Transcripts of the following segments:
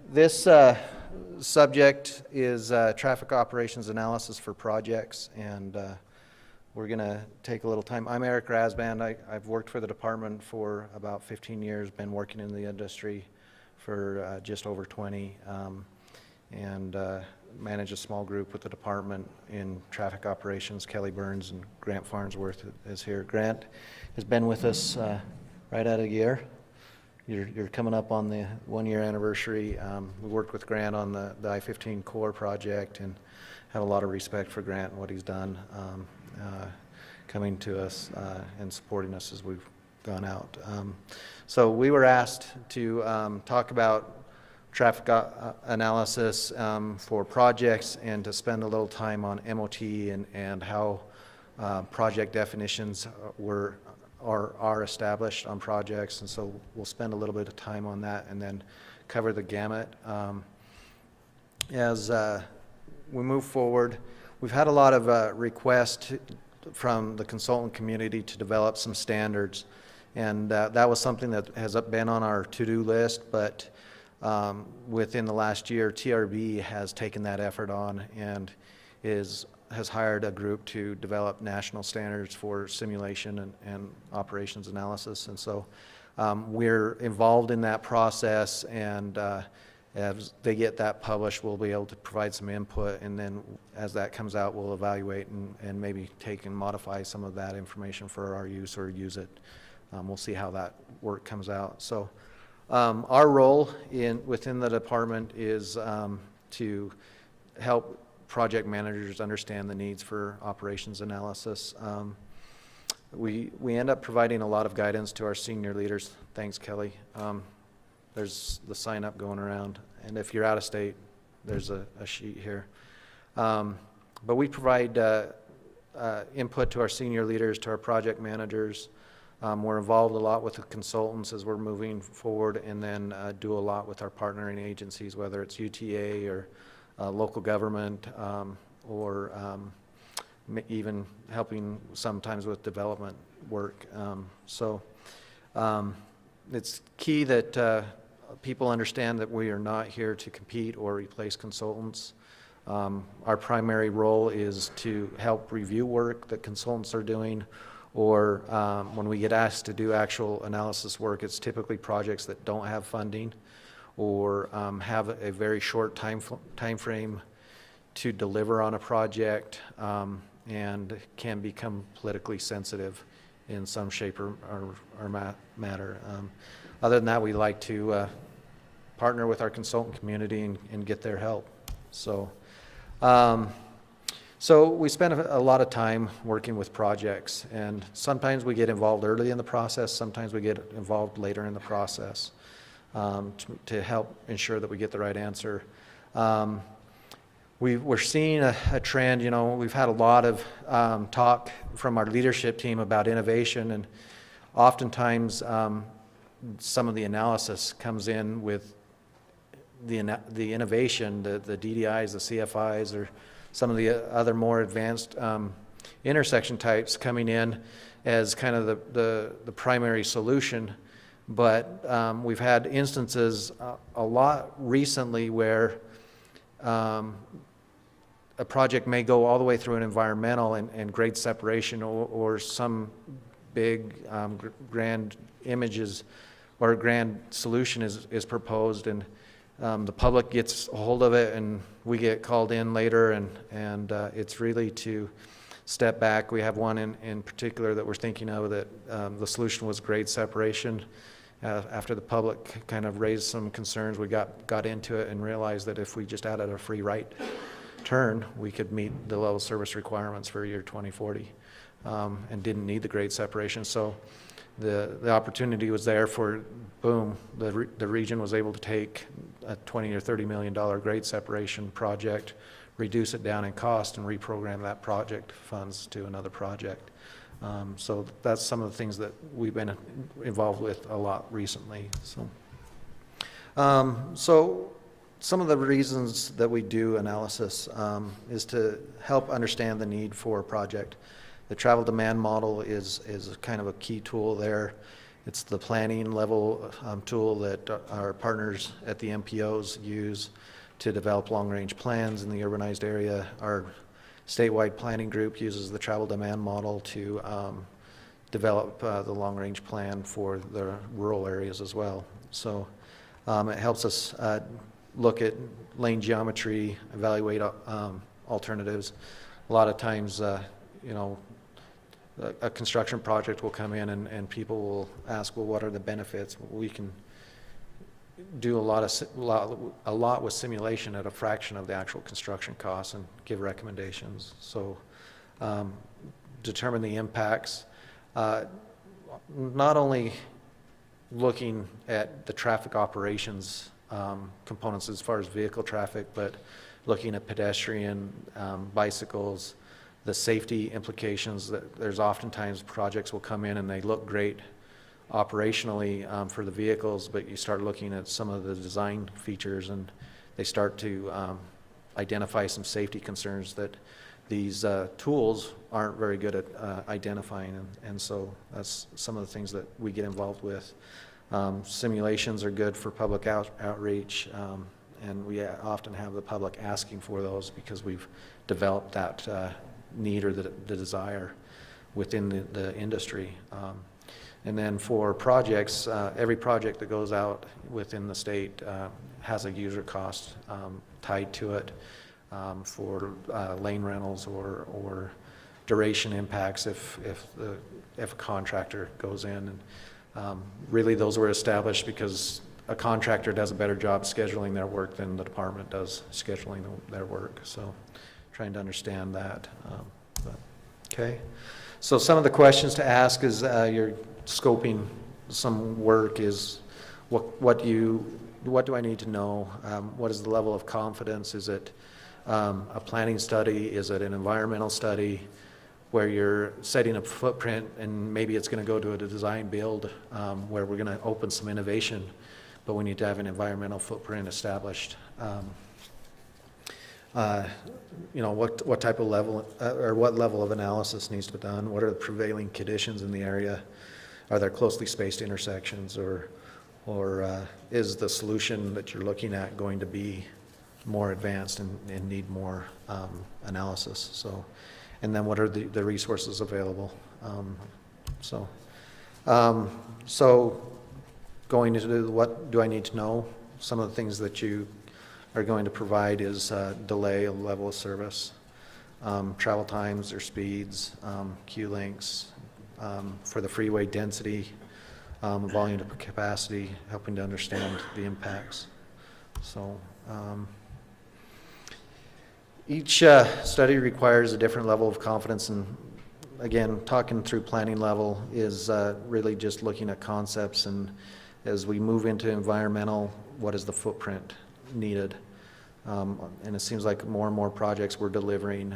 This subject is traffic operations analysis for projects, and we're going to take a little time. I'm Eric Rasband. I've worked for the department for about 15 years, been working in the industry for just over 20, and manage a small group with the department in traffic operations. Kelly Burns and Grant Farnsworth is here. Grant has been with us right at a year. You're coming up on the 1-year anniversary. We worked with Grant on the I-15 core project and have a lot of respect for Grant and what he's done, coming to us and supporting us as we've gone out. So we were asked to talk about traffic analysis for projects and to spend a little time on MOT and how project definitions are established on projects, and so we'll spend a little bit of time on that and then cover the gamut. As we move forward, we've had a lot of requests from the consultant community to develop some standards, and that was something that has been on our to-do list, but within the last year, TRB has taken that effort on and has hired a group to develop national standards for simulation and operations analysis. And so we're involved in that process, and as they get that published, we'll be able to provide some input, and then as that comes out, we'll evaluate and maybe take and modify some of that information for our use or use it. We'll see how that work comes out. So our role within the department is to help project managers understand the needs for operations analysis. We end up providing a lot of guidance to our senior leaders. Thanks, Kelly. There's the sign up going around, and if you're out of state, there's a sheet here. But we provide input to our senior leaders, to our project managers. We're involved a lot with the consultants as we're moving forward, and then do a lot with our partnering agencies, whether it's UTA or local government, or even helping sometimes with development work. So it's key that people understand that we are not here to compete or replace consultants. Our primary role is to help review work that consultants are doing, or when we get asked to do actual analysis work, it's typically projects that don't have funding or have a very short time frame to deliver on a project, and can become politically sensitive in some shape or matter. Other than that, we like to partner with our consultant community and get their help. So we spend a lot of time working with projects, and sometimes we get involved early in the process, sometimes we get involved later in the process. To help ensure that we get the right answer. We're seeing a trend. We've had a lot of talk from our leadership team about innovation, and oftentimes some of the analysis comes in with the innovation, the DDIs, the CFIs, or some of the other more advanced intersection types coming in as kind of the primary solution. But we've had instances a lot recently where a project may go all the way through an environmental and grade separation, or some big grand images or grand solution is proposed, and the public gets a hold of it, and we get called in later, and it's really to step back. We have one in particular that we're thinking of that the solution was grade separation. After the public kind of raised some concerns, we got into it and realized that if we just added a free right turn, we could meet the level service requirements for year 2040, and didn't need the grade separation. So the opportunity was there for, boom, the region was able to take a $20 or $30 million grade separation project, reduce it down in cost, and reprogram that project funds to another project. So that's some of the things that we've been involved with a lot recently. So some of the reasons that we do analysis is to help understand the need for a project. The travel demand model is kind of a key tool there, It's the planning level tool that our partners at the MPOs use to develop long-range plans in the urbanized area. Our statewide planning group uses the travel demand model to develop the long-range plan for the rural areas as well. So it helps us look at lane geometry, evaluate alternatives. A lot of times, you know, a construction project will come in and people will ask, well, what are the benefits? We can do a lot with simulation at a fraction of the actual construction costs and give recommendations. So determine the impacts. Not only looking at the traffic operations components as far as vehicle traffic, but looking at pedestrian, bicycles, the safety implications. That there's oftentimes projects will come in and they look great operationally for the vehicles, but you start looking at some of the design features and they start to identify some safety concerns that these tools aren't very good at identifying, and so that's some of the things that we get involved with. Simulations are good for public outreach, and we often have the public asking for those because we've developed that need or the desire within the industry. And then for projects, every project that goes out within the state has a user cost tied to it for lane rentals or duration impacts if a contractor goes in. And really those were established because a contractor does a better job scheduling their work than the department does scheduling their work. So trying to understand that. Okay. So some of the questions to ask is you're scoping some work is what do I need to know? What is the level of confidence? Is it a planning study? Is it an environmental study where you're setting a footprint and maybe it's going to go to a design build where we're going to open some innovation, but we need to have an environmental footprint established. You know, what type of level or what level of analysis needs to be done? What are the prevailing conditions in the area? Are there closely spaced intersections, or is the solution that you're looking at going to be more advanced and need more analysis? So, and then what are the resources available? So going into what do I need to know? Some of the things that you are going to provide is delay of level of service, travel times or speeds, queue lengths, for the freeway density, volume to capacity, helping to understand the impacts. So each study requires a different level of confidence, and again, talking through planning level is really just looking at concepts, and as we move into environmental, what is the footprint needed? And it seems like more and more projects we're delivering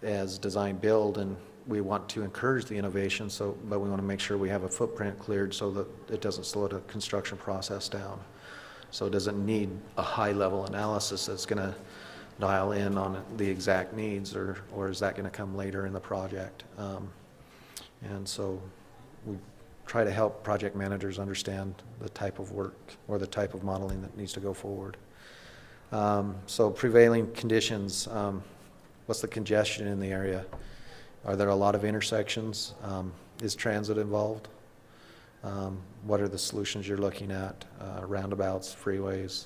as design build, and we want to encourage the innovation, but we want to make sure we have a footprint cleared so that it doesn't slow the construction process down. So it doesn't need a high level analysis that's going to dial in on the exact needs, or is that going to come later in the project? And so we try to help project managers understand the type of work or the type of modeling that needs to go forward. So prevailing conditions, what's the congestion in the area? Are there a lot of intersections? Is transit involved? What are the solutions you're looking at? Roundabouts, freeways.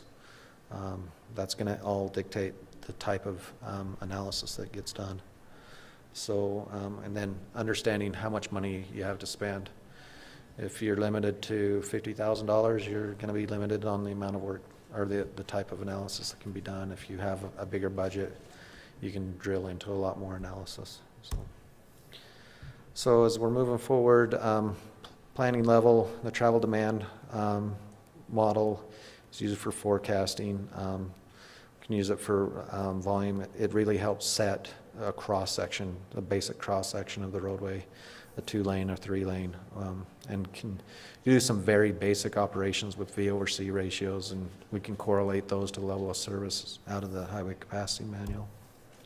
That's going to all dictate the type of analysis that gets done. So, and then understanding how much money you have to spend. If you're limited to $50,000, you're going to be limited on the amount of work or the type of analysis that can be done. If you have a bigger budget, you can drill into a lot more analysis. So as we're moving forward, planning level, the travel demand model is used for forecasting. Can use it for volume. It really helps set a cross section, a basic cross section of the roadway, a 2-lane or 3-lane, and can do some very basic operations with V over C ratios, and we can correlate those to the level of service out of the highway capacity manual.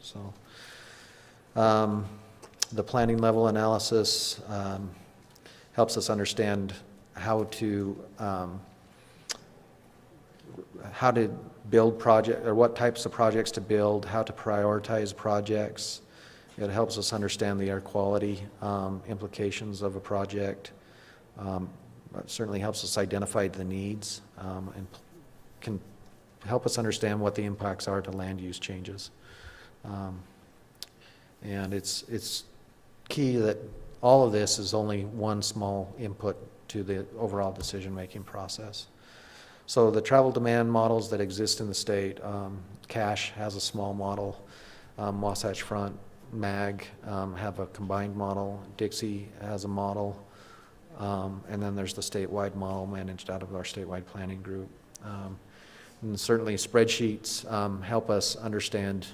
So the planning level analysis helps us understand how to build project, or what types of projects to build, how to prioritize projects. It helps us understand the air quality implications of a project. It certainly helps us identify the needs and can help us understand what the impacts are to land use changes. And it's key that all of this is only one small input to the overall decision-making process. So the travel demand models that exist in the state, Cache has a small model, Wasatch Front, MAG have a combined model, Dixie has a model, and then there's the statewide model managed out of our statewide planning group. And certainly spreadsheets help us understand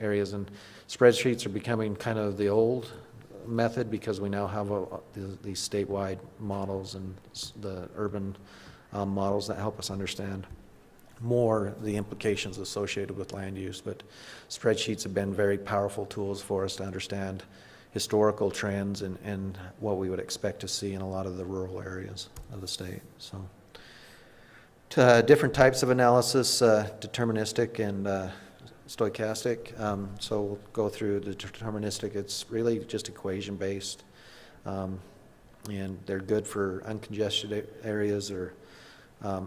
areas, and spreadsheets are becoming kind of the old method because we now have these statewide models and the urban models that help us understand more the implications associated with land use. But spreadsheets have been very powerful tools for us to understand historical trends and what we would expect to see in a lot of the rural areas of the state. So different types of analysis, deterministic and stochastic. So we'll go through the deterministic. It's really just equation based, and they're good for uncongested areas or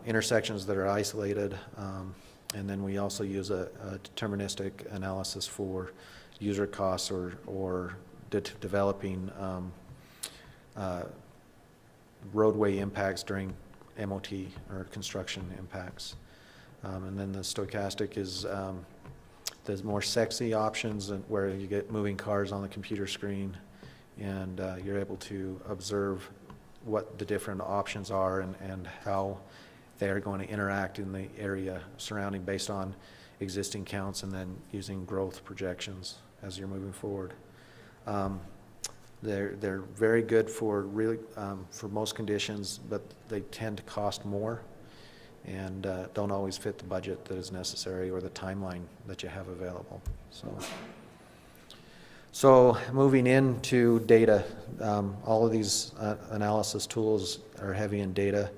intersections that are isolated. And then we also use a deterministic analysis for user costs or developing roadway impacts during MOT or construction impacts. And then the stochastic is the more sexy options, and where you get moving cars on the computer screen, and you're able to observe what the different options are and how they're going to interact in the area surrounding based on existing counts, and then using growth projections as you're moving forward. They're very good for really for most conditions, but they tend to cost more and don't always fit the budget that is necessary or the timeline that you have available. So moving into data, all of these analysis tools are heavy in data.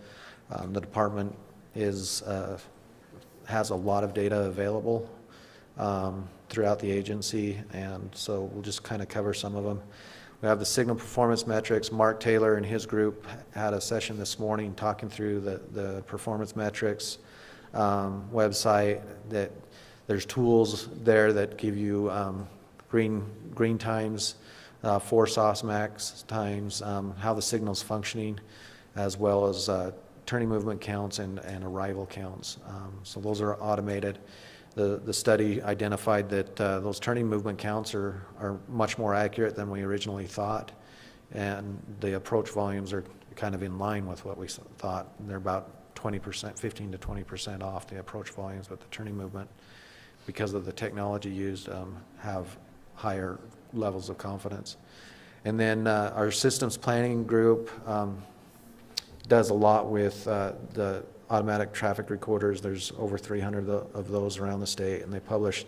The department has a lot of data available throughout the agency, and so we'll just kind of cover some of them. We have the signal performance metrics. Mark Taylor and his group had a session this morning talking through the performance metrics website. That there's tools there that give you green times, force softmax times, how the signal's functioning, as well as turning movement counts and arrival counts. So those are automated. The study identified that those turning movement counts are much more accurate than we originally thought, and the approach volumes are kind of in line with what we thought. They're about 20%, 15 to 20% off the approach volumes, but the turning movement, because of the technology used, have higher levels of confidence. And then our systems planning group does a lot with the automatic traffic recorders. There's over 300 of those around the state, and they publish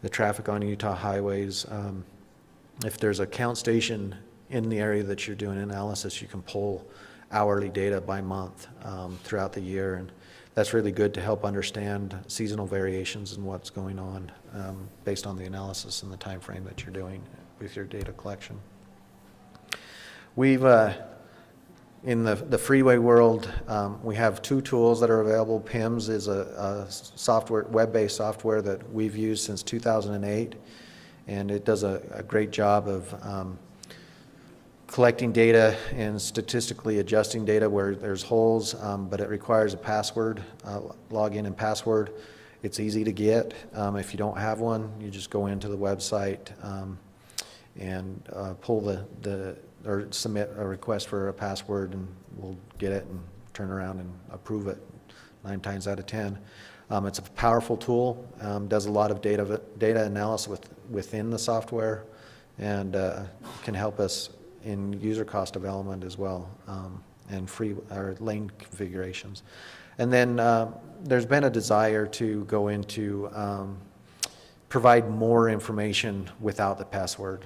the traffic on Utah highways. If there's a count station in the area that you're doing analysis, you can pull hourly data by month throughout the year, and that's really good to help understand seasonal variations and what's going on based on the analysis and the time frame that you're doing with your data collection. We've in the freeway world, we have two tools that are available. PIMS is a software, web-based software that we've used since 2008, and it does a great job of collecting data and statistically adjusting data where there's holes, but it requires a password, login and password. It's easy to get. If you don't have one, you just go into the website and pull or submit a request for a password, and we'll get it and turn around and approve it 9 times out of 10. It's a powerful tool, does a lot of data analysis within the software, and can help us in user cost development as well, and lane configurations. And then there's been a desire to go into provide more information without the password,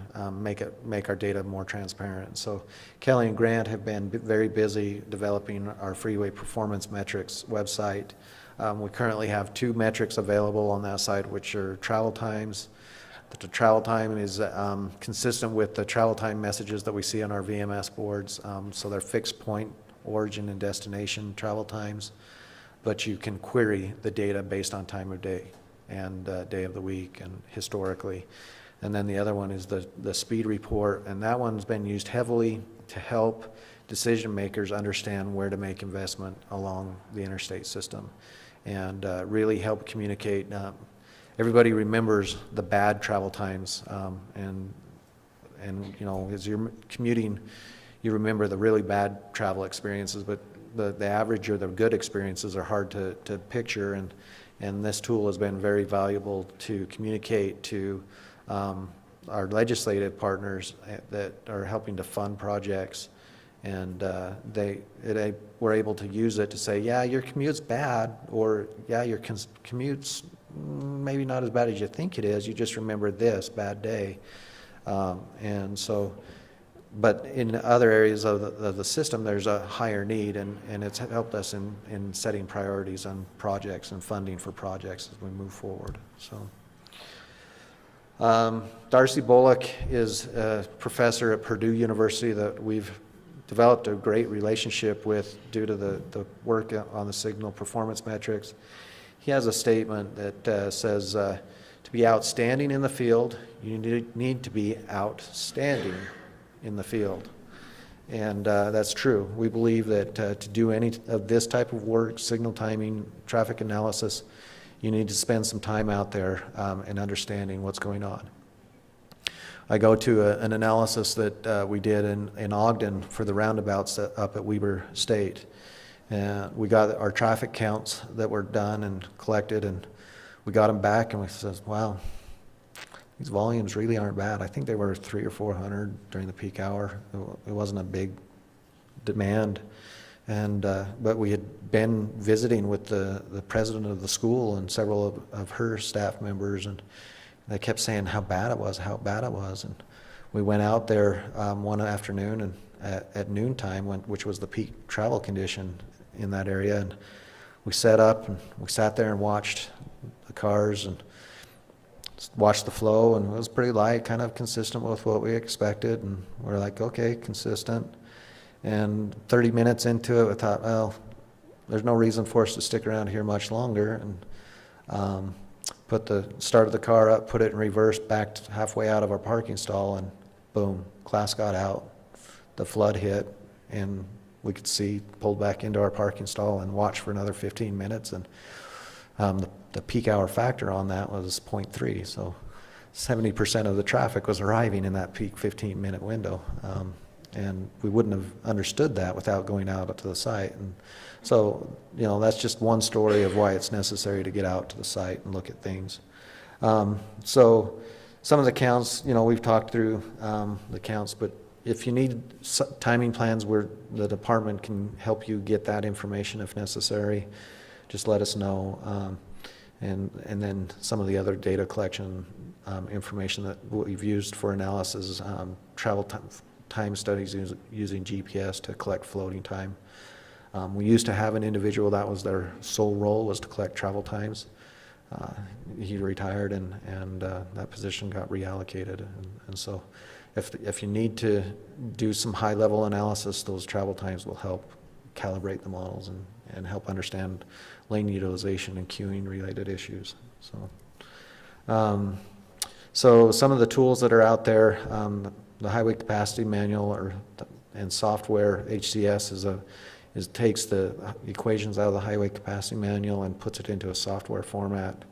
make our data more transparent. So Kelly and Grant have been very busy developing our freeway performance metrics website. We currently have 2 metrics available on that site, which are travel times. The travel time is consistent with the travel time messages that we see on our VMS boards. So they're fixed point, origin, and destination travel times, but you can query the data based on time of day and day of the week and historically. And then the other one is the speed report, and that one's been used heavily to help decision makers understand where to make investment along the interstate system and really help communicate. Everybody remembers the bad travel times, and you know, as you're commuting, you remember the really bad travel experiences, but the average or the good experiences are hard to picture, and this tool has been very valuable to communicate to our legislative partners that are helping to fund projects, and they were able to use it to say, yeah, your commute's bad, or yeah, your commute's maybe not as bad as you think it is, you just remember this bad day. And so, but in other areas of the system, there's a higher need, and it's helped us in setting priorities on projects and funding for projects as we move forward. So, Darcy Bullock is a professor at Purdue University that we've developed a great relationship with due to the work on the signal performance metrics. He has a statement that says, to be outstanding in the field, you need to be outstanding in the field. And that's true. We believe that to do any of this type of work, signal timing, traffic analysis, you need to spend some time out there and understanding what's going on. I go to an analysis that we did in Ogden for the roundabouts up at Weber State. We got our traffic counts that were done and collected, and we got them back, and we said, wow, these volumes really aren't bad. I think they were 300 or 400 during the peak hour. It wasn't a big demand. And but we had been visiting with the president of the school and several of her staff members, and they kept saying how bad it was, how bad it was. And we went out there one afternoon and at noontime, which was the peak travel condition in that area, and we set up and we sat there and watched the cars and watched the flow, and it was pretty light, kind of consistent with what we expected, and we're like, okay, consistent. And 30 minutes into it, we thought, well, there's no reason for us to stick around here much longer, and started the car up, put it in reverse, backed halfway out of our parking stall, and boom, class got out, the flood hit, and we could see, pulled back into our parking stall and watched for another 15 minutes, and the peak hour factor on that was 0.3, so 70% of the traffic was arriving in that peak 15-minute window, and we wouldn't have understood that without going out to the site. And so, you know, that's just one story of why it's necessary to get out to the site and look at things. So some of the counts, you know, we've talked through the counts, but if you need timing plans where the department can help you get that information if necessary, just let us know. And then some of the other data collection information that we've used for analysis, travel time studies using GPS to collect floating time. We used to have an individual that was their sole role was to collect travel times. He retired, and that position got reallocated, and so if you need to do some high-level analysis, those travel times will help calibrate the models and help understand lane utilization and queuing related issues. So some of the tools that are out there, the Highway Capacity Manual and software, HCS takes the equations out of the Highway Capacity Manual and puts it into a software format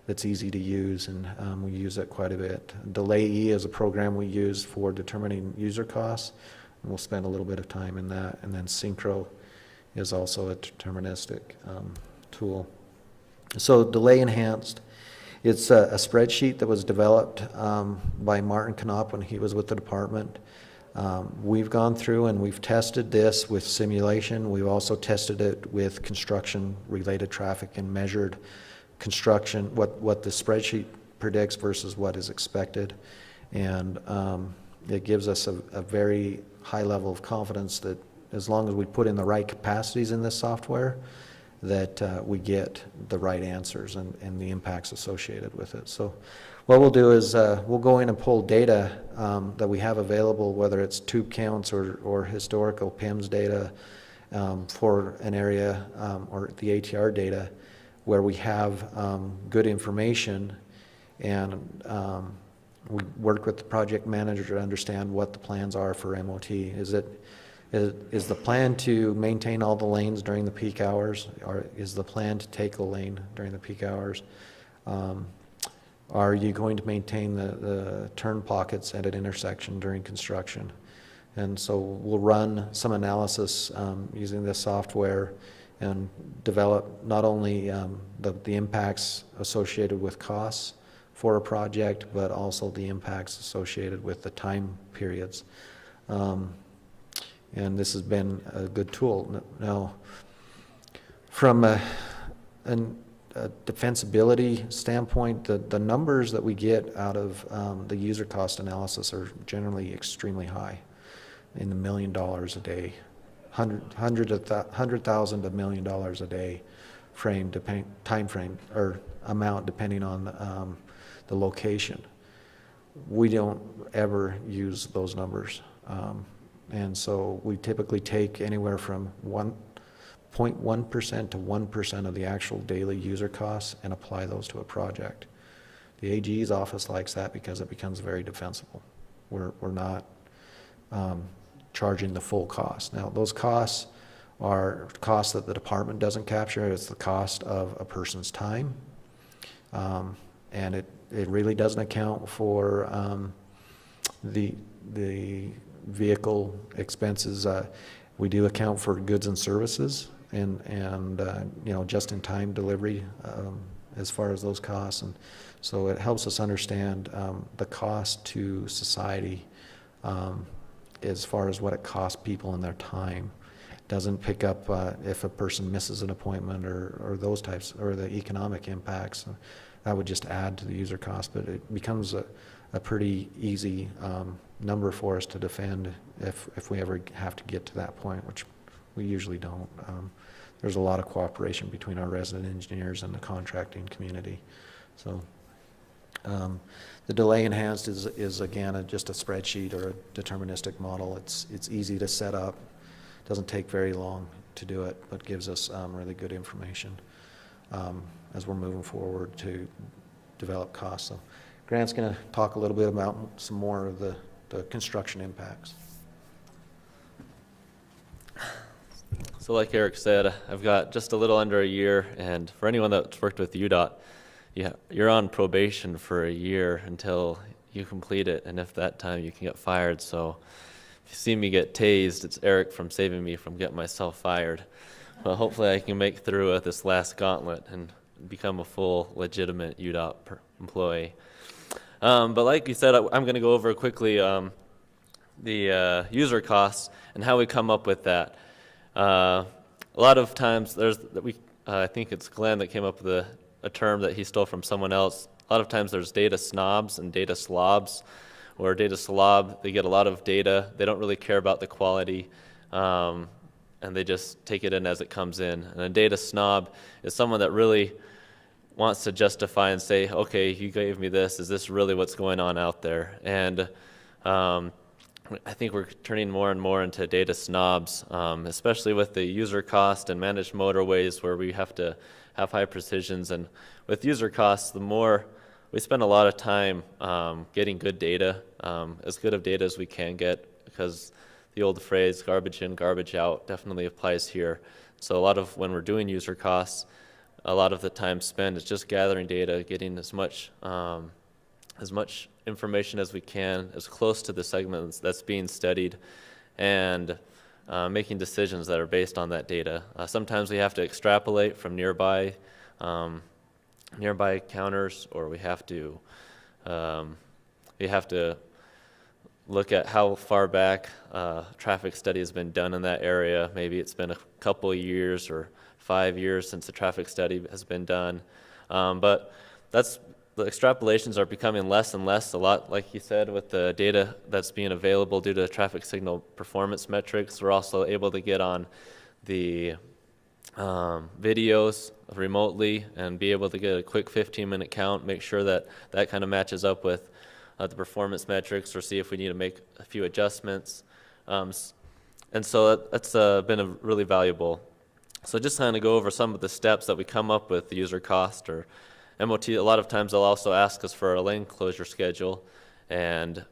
that's easy to use, and we use it quite a bit. DelayE is a program we use for determining user costs, and we'll spend a little bit of time in that. And then Syncro is also a deterministic tool. So Delay Enhanced, it's a spreadsheet that was developed by Martin Knopp when he was with the department. We've gone through and we've tested this with simulation. We've also tested it with construction-related traffic and measured construction, what the spreadsheet predicts versus what is expected. And it gives us a very high level of confidence that as long as we put in the right capacities in this software, that we get the right answers and the impacts associated with it. So what we'll do is we'll go in and pull data that we have available, whether it's tube counts or historical PIMS data for an area, or the ATR data, where we have good information, and we work with the project manager to understand what the plans are for MOT. Is the plan to maintain all the lanes during the peak hours, or is the plan to take a lane during the peak hours? Are you going to maintain the turn pockets at an intersection during construction? And so we'll run some analysis using this software and develop not only the impacts associated with costs for a project, but also the impacts associated with the time periods. And this has been a good tool. Now, from a defensibility standpoint, the numbers that we get out of the user cost analysis are generally extremely high, in the $1 million a day, $100,000 to $1 million a day time frame or amount, depending on the location. We don't ever use those numbers. And so we typically take anywhere from 0.1% to 1% of the actual daily user costs and apply those to a project. The AG's office likes that because it becomes very defensible. We're not charging the full cost. Now, those costs are costs that the department doesn't capture. It's the cost of a person's time. And it really doesn't account for the vehicle expenses. We do account for goods and services and just-in-time delivery as far as those costs. And so it helps us understand the cost to society as far as what it costs people and their time. It doesn't pick up if a person misses an appointment or those types, or the economic impacts. That would just add to the user cost, but it becomes a pretty easy number for us to defend if we ever have to get to that point, which we usually don't. There's a lot of cooperation between our resident engineers and the contracting community. So the delay enhanced is again just a spreadsheet or a deterministic model. It's easy to set up, doesn't take very long to do it, but gives us really good information as we're moving forward to develop costs. So Grant's going to talk a little bit about some more of the construction impacts. So like Eric said, I've got just a little under a year, and for anyone that's worked with UDOT, you're on probation for a year until you complete it, and if that time you can get fired. So if you see me get tased, it's Eric from saving me from getting myself fired. But hopefully I can make through this last gauntlet and become a full, legitimate UDOT employee. But like you said, I'm going to go over quickly the user costs and how we come up with that. A lot of times I think it's Glenn that came up with a term that he stole from someone else. A lot of times there's data snobs and data slobs. Or data slob, they get a lot of data, they don't really care about the quality, and they just take it in as it comes in. And a data snob is someone that really wants to justify and say, okay, you gave me this, is this really what's going on out there? And I think we're turning more and more into data snobs, especially with the user cost and managed motorways where we have to have high precisions. And with user costs, we spend a lot of time getting good data, as good of data as we can get, because the old phrase, garbage in, garbage out, definitely applies here. So a lot of when we're doing user costs, a lot of the time spent is just gathering data, getting as much information as we can, as close to the segments that's being studied, and making decisions that are based on that data. Sometimes we have to extrapolate from nearby counters, or we have to look at how far back traffic study has been done in that area. Maybe it's been a couple of years or 5 years since the traffic study has been done. But that's the extrapolations are becoming less and less, a lot, like you said, with the data that's being available due to traffic signal performance metrics. We're also able to get on the videos remotely and be able to get a quick 15-minute count, make sure that that kind of matches up with the performance metrics, or see if we need to make a few adjustments. And so that's been a really valuable. So just kind of go over some of the steps that we come up with, the user cost or MOT. A lot of times they'll also ask us for a lane closure schedule, and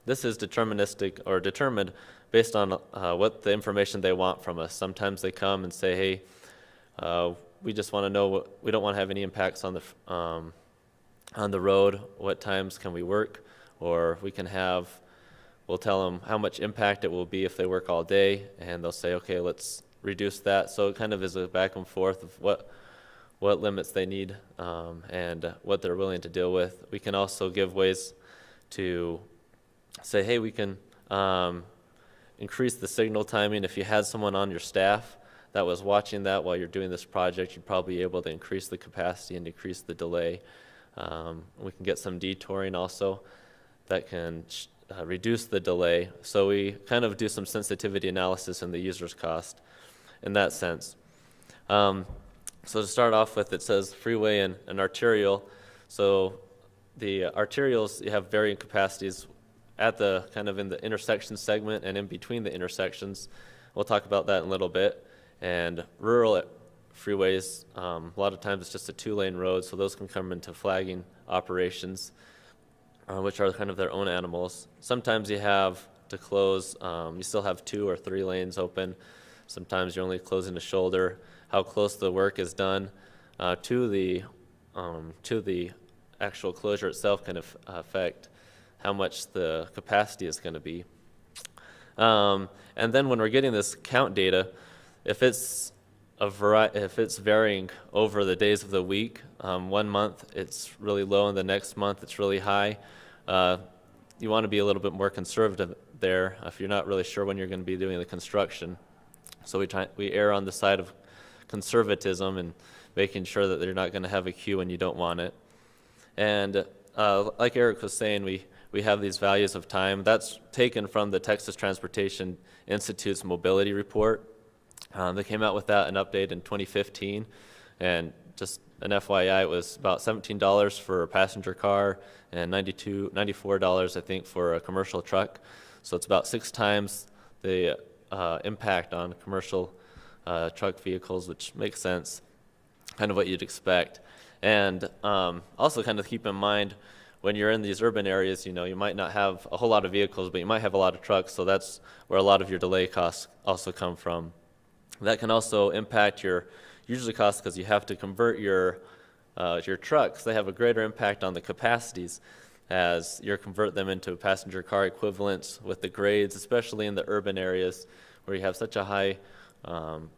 this is deterministic or determined based on what the information they want from us. Sometimes they come and say, hey, we just want to know we don't want to have any impacts on the road. What times can we work? Or we can have, we'll tell them how much impact it will be if they work all day, and they'll say, okay, let's reduce that. So it kind of is a back and forth of what limits they need and what they're willing to deal with. We can also give ways to say, hey, we can increase the signal timing. If you had someone on your staff that was watching that while you're doing this project, you'd probably be able to increase the capacity and decrease the delay. We can get some detouring also that can reduce the delay. So we kind of do some sensitivity analysis in the user's cost in that sense. So to start off with, it says freeway and arterial. So the arterials, you have varying capacities at the kind of in the intersection segment and in between the intersections. We'll talk about that in a little bit. And rural freeways, a lot of times it's just a 2-lane road, so those can come into flagging operations, which are kind of their own animals. Sometimes you have to close, you still have 2 or 3 lanes open. Sometimes you're only closing a shoulder. How close the work is done to the actual closure itself can affect how much the capacity is going to be. And then when we're getting this count data, if it's varying over the days of the week, 1 month it's really low and the next month it's really high, you want to be a little bit more conservative there if you're not really sure when you're going to be doing the construction. So we err on the side of conservatism and making sure that they're not going to have a queue when you don't want it. And like Eric was saying, we have these values of time. That's taken from the Texas Transportation Institute's mobility report. They came out with that, an update in 2015. And just an FYI, it was about $17 for a passenger car and $94, I think, for a commercial truck. So it's about 6 times the impact on commercial truck vehicles, which makes sense, kind of what you'd expect. And also kind of keep in mind, when you're in these urban areas, you might not have a whole lot of vehicles, but you might have a lot of trucks, so that's where a lot of your delay costs also come from. That can also impact your usually costs because you have to convert your trucks. They have a greater impact on the capacities as you convert them into passenger car equivalents with the grades, especially in the urban areas where you have such a high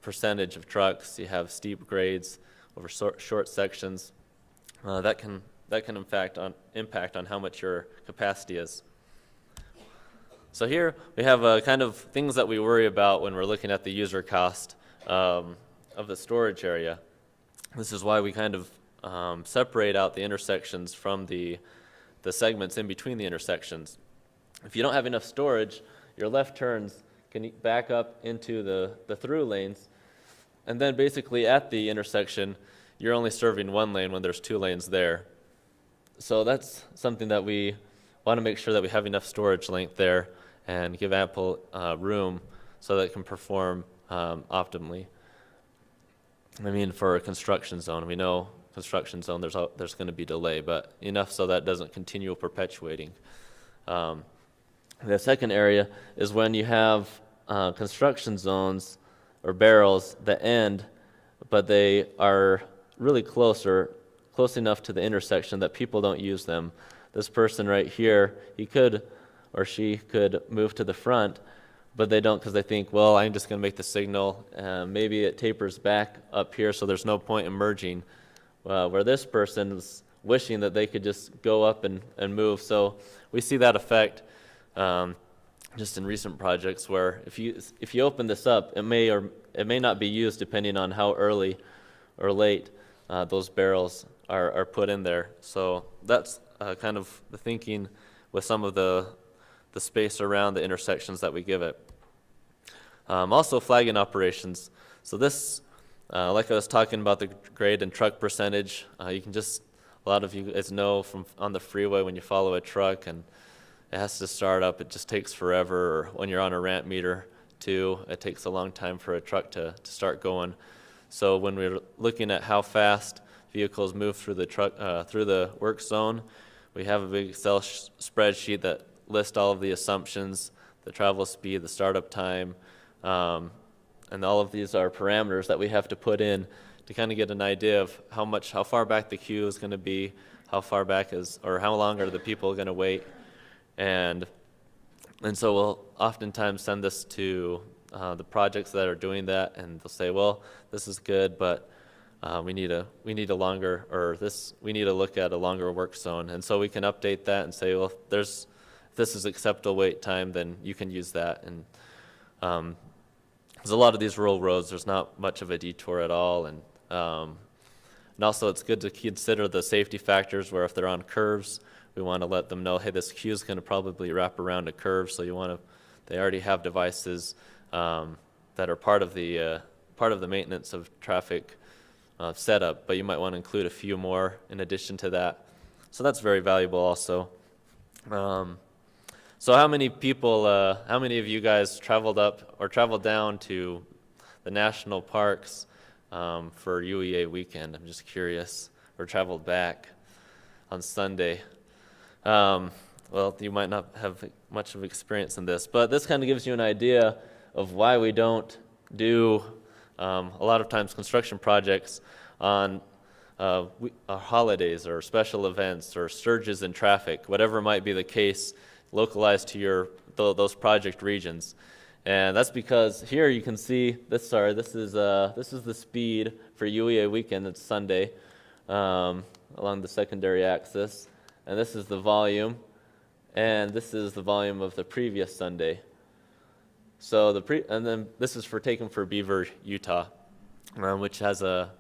percentage of trucks. You have steep grades over short sections. That can impact on how much your capacity is. So here we have kind of things that we worry about when we're looking at the user cost of the storage area. This is why we kind of separate out the intersections from the segments in between the intersections. If you don't have enough storage, your left turns can back up into the through lanes, and then basically at the intersection, you're only serving 1 lane when there's 2 lanes there. So that's something that we want to make sure that we have enough storage length there and give ample room so that it can perform optimally. I mean, for a construction zone, we know construction zone there's going to be delay, but enough so that doesn't continue perpetuating. The second area is when you have construction zones or barrels that end, but they are really close enough to the intersection that people don't use them. This person right here, he could or she could move to the front, but they don't because they think, well, I'm just going to make the signal. Maybe it tapers back up here, so there's no point in merging. Where this person's wishing that they could just go up and move. So we see that effect just in recent projects where if you open this up, it may not be used depending on how early or late those barrels are put in there. So that's kind of the thinking with some of the space around the intersections that we give it. Also flagging operations. So this, like I was talking about the grade and truck percentage, you can just, a lot of you guys know from on the freeway when you follow a truck and it has to start up, it just takes forever, or when you're on a ramp meter too, it takes a long time for a truck to start going. So when we're looking at how fast vehicles move through the truck, through the work zone, we have a big Excel spreadsheet that lists all of the assumptions, the travel speed, the startup time, and all of these are parameters that we have to put in to kind of get an idea of how far back the queue is going to be, how far back is, or how long are the people going to wait, and so we'll oftentimes send this to the projects that are doing that, and they'll say, well, this is good, but we need a longer, or we need to look at a longer work zone, and so we can update that and say, well, if this is acceptable wait time, then you can use that. And there's a lot of these rural roads, there's not much of a detour at all, and also it's good to consider the safety factors where if they're on curves, we want to let them know, hey, this queue is going to probably wrap around a curve, so they already have devices that are part of the maintenance of traffic setup, but you might want to include a few more in addition to that. So that's very valuable also. So how many of you guys traveled up or traveled down to the national parks for UEA weekend? I'm just curious. Or traveled back on Sunday? Well, you might not have much of experience in this, but this kind of gives you an idea of why we don't do a lot of times construction projects on holidays or special events or surges in traffic, whatever might be the case, localized to those project regions. And that's because here you can see this. This is the speed for UEA weekend. It's Sunday along the secondary axis, and this is the volume, and this is the volume of the previous Sunday. So and then this is taken for Beaver, Utah, which has a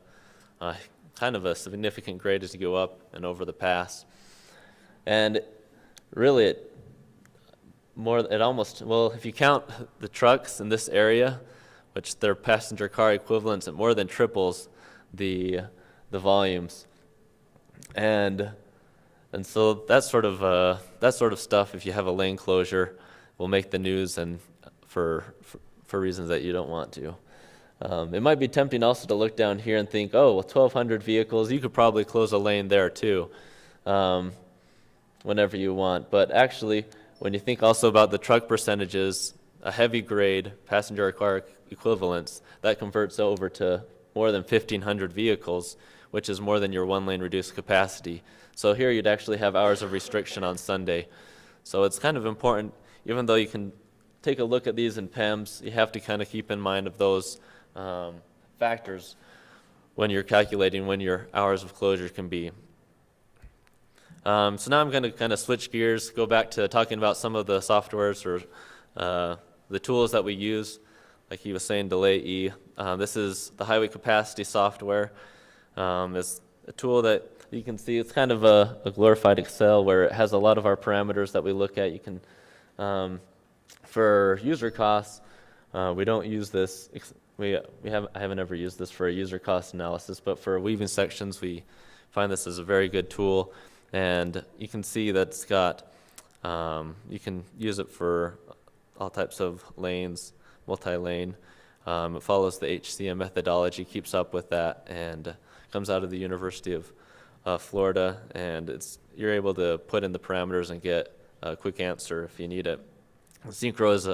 kind of a significant grade as you go up and over the pass. And really, if you count the trucks in this area, which their passenger car equivalents, it more than triples the volumes. And so that sort of stuff, if you have a lane closure, will make the news and for reasons that you don't want to. It might be tempting also to look down here and think, oh, with 1,200 vehicles, you could probably close a lane there too, whenever you want. But actually, when you think also about the truck percentages, a heavy grade passenger car equivalents, that converts over to more than 1,500 vehicles, which is more than your one lane reduced capacity. So here you'd actually have hours of restriction on Sunday. So it's kind of important, even though you can take a look at these in PEMS, you have to kind of keep in mind of those factors when you're calculating when your hours of closure can be. So now I'm going to kind of switch gears, go back to talking about some of the softwares or the tools that we use. Like he was saying, Delay-E. This is the highway capacity software. It's a tool that you can see, it's kind of a glorified Excel where it has a lot of our parameters that we look at. You can, for user costs, we don't use this. I haven't ever used this for a user cost analysis, but for weaving sections, we find this as a very good tool. And you can see that it's got, you can use it for all types of lanes, multi-lane. It follows the HCM methodology, keeps up with that, and comes out of the University of Florida. And you're able to put in the parameters and get a quick answer if you need it. Syncro is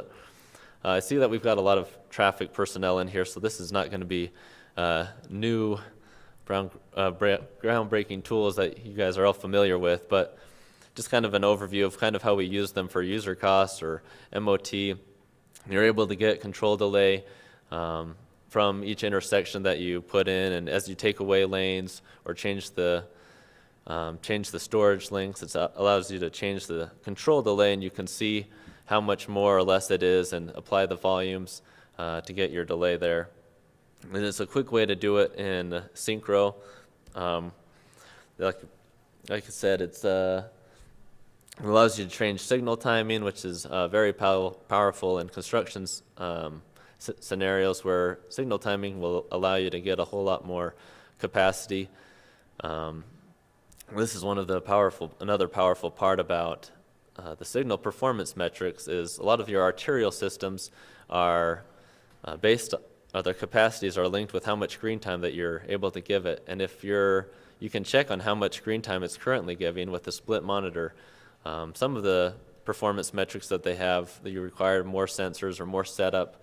I see that we've got a lot of traffic personnel in here, so this is not going to be new groundbreaking tools that you guys are all familiar with, but just kind of an overview of kind of how we use them for user costs or MOT. You're able to get control delay from each intersection that you put in, and as you take away lanes or change the storage links, it allows you to change the control delay, and you can see how much more or less it is and apply the volumes to get your delay there. And it's a quick way to do it in Syncro. Um, like, like I said, it allows you to change signal timing, which is very powerful in construction scenarios where signal timing will allow you to get a whole lot more capacity. Um, this is one of the another powerful part about the signal performance metrics is a lot of your arterial systems are their capacities are linked with how much screen time that you're able to give it. And if you can check on how much screen time it's currently giving with the split monitor. Some of the performance metrics that they have, that you require more sensors or more setup,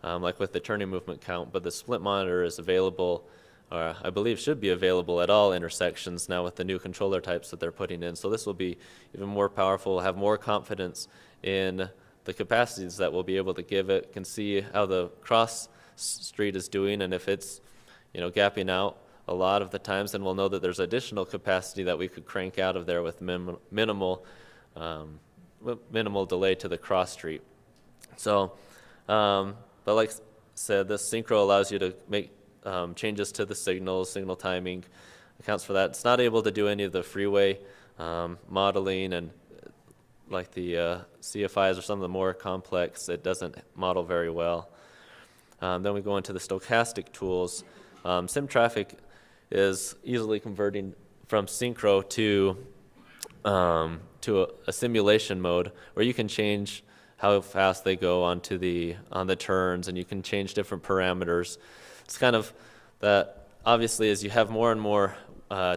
like with the turning movement count, but the split monitor is available, or I believe should be available at all intersections now with the new controller types that they're putting in. So this will be even more powerful, have more confidence in the capacities that we'll be able to give it, can see how the cross street is doing, and if it's, gapping out a lot of the times, then we'll know that there's additional capacity that we could crank out of there with minimal delay to the cross street. So, but like I said, this Synchro allows you to make changes to the signal timing, accounts for that. It's not able to do any of the freeway modeling, and like the CFIs or some of the more complex, it doesn't model very well. Then we go into the stochastic tools. SimTraffic is easily converting from Synchro to a simulation mode where you can change how fast they go on the turns, and you can change different parameters. It's kind of that, obviously, as you have more and more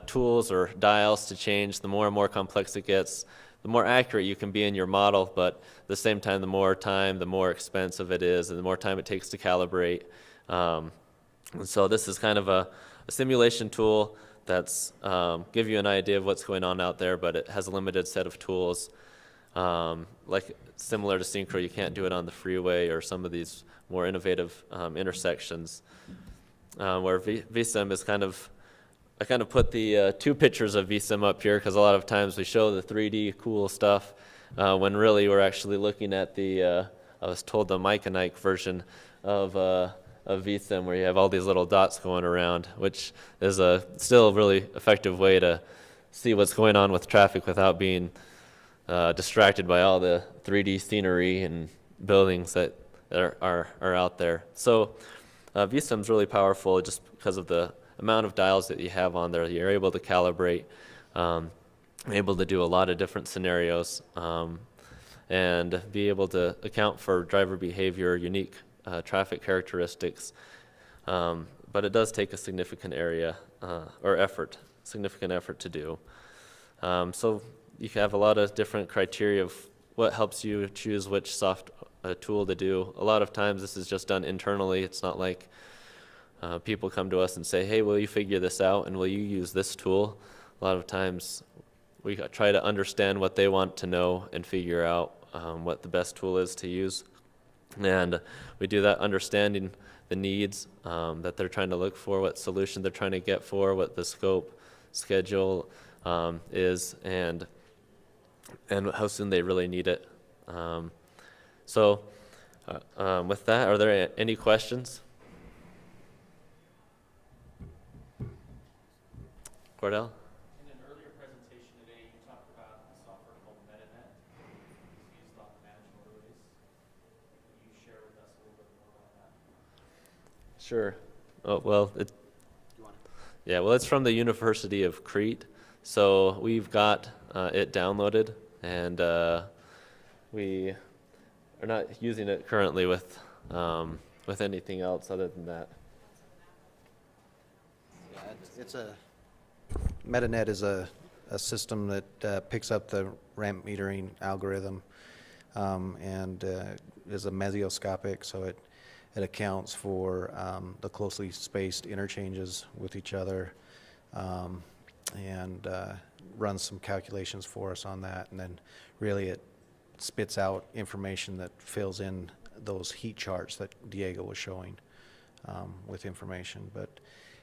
tools or dials to change, the more and more complex it gets, the more accurate you can be in your model, but at the same time, the more time, the more expensive it is, and the more time it takes to calibrate. And so this is kind of a simulation tool that's give you an idea of what's going on out there, but it has a limited set of tools. Like similar to Synchro, you can't do it on the freeway or some of these more innovative intersections. Where vSim is I kind of put the two pictures of vSim up here because a lot of times we show the 3D cool stuff when really we're actually looking at I was told the Mike and Ike version of vSim, where you have all these little dots going around, which is still a really effective way to see what's going on with traffic without being distracted by all the 3D scenery and buildings that are out there. So vSim's really powerful just because of the amount of dials that you have on there. You're able to calibrate, able to do a lot of different scenarios, and be able to account for driver behavior, unique traffic characteristics. But it does take a significant significant effort to do. So you have a lot of different criteria of what helps you choose which tool to do. A lot of times this is just done internally. It's not like people come to us and say, hey, will you figure this out and will you use this tool? A lot of times we try to understand what they want to know and figure out what the best tool is to use. And we do that understanding the needs that they're trying to look for, what solution they're trying to get for, what the scope, schedule is, and how soon they really need it. So with that, are there any questions? Cordell? In an earlier presentation today, you talked about a software called MetaNet. It's used on managed motorways. Can you share with us a little bit more about that? Sure. Oh, well, yeah, well, it's from the University of Crete. So we've got it downloaded, and we are not using it currently with anything else other than that. Yeah, MetaNet is a system that picks up the ramp metering algorithm and is a mesoscopic, so it accounts for the closely spaced interchanges with each other and runs some calculations for us on that, and then really it spits out information that fills in those heat charts that Diego was showing with information. But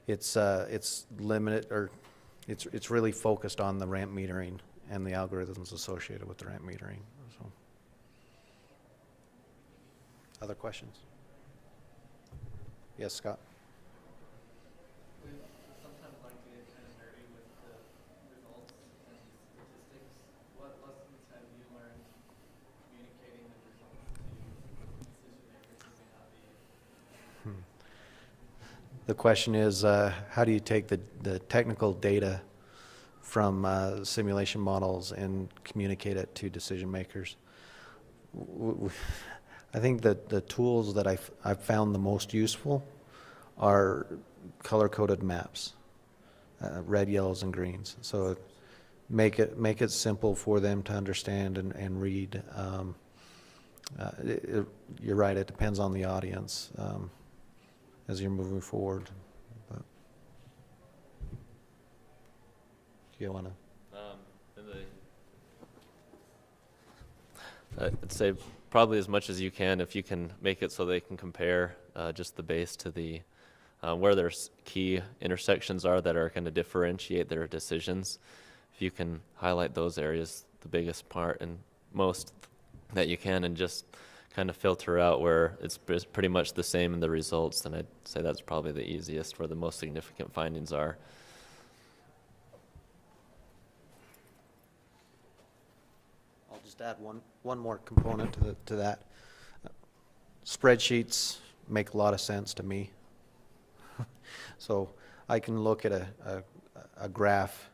it's limited, or it's really focused on the ramp metering and the algorithms associated with the ramp metering. So, other questions? Yes, Scott. We sometimes like to kind of the question is, how do you take the technical data from simulation models and communicate it to decision makers? I think that the tools that I've found the most useful are color-coded maps, red, yellows, and greens. So make it simple for them to understand and read. You're right, it depends on the audience as you're moving forward. But do you want to? I'd say probably as much as you can, if you can make it so they can compare just the base to the where their key intersections are that are going to differentiate their decisions. If you can highlight those areas, the biggest part and most that you can, and just kind of filter out where it's pretty much the same in the results, then I'd say that's probably the easiest, where the most significant findings are. I'll just add one more component to that. Spreadsheets make a lot of sense to me. So I can look at a graph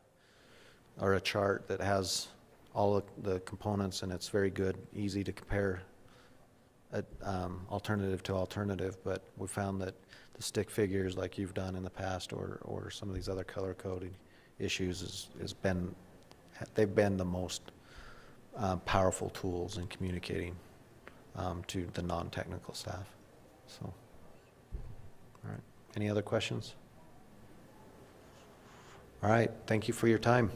or a chart that has all of the components, and it's very good, easy to compare alternative to alternative, but we found that the stick figures like you've done in the past, or some of these other color coding issues they've been the most powerful tools in communicating to the non-technical staff. So, all right. Any other questions? All right. Thank you for your time.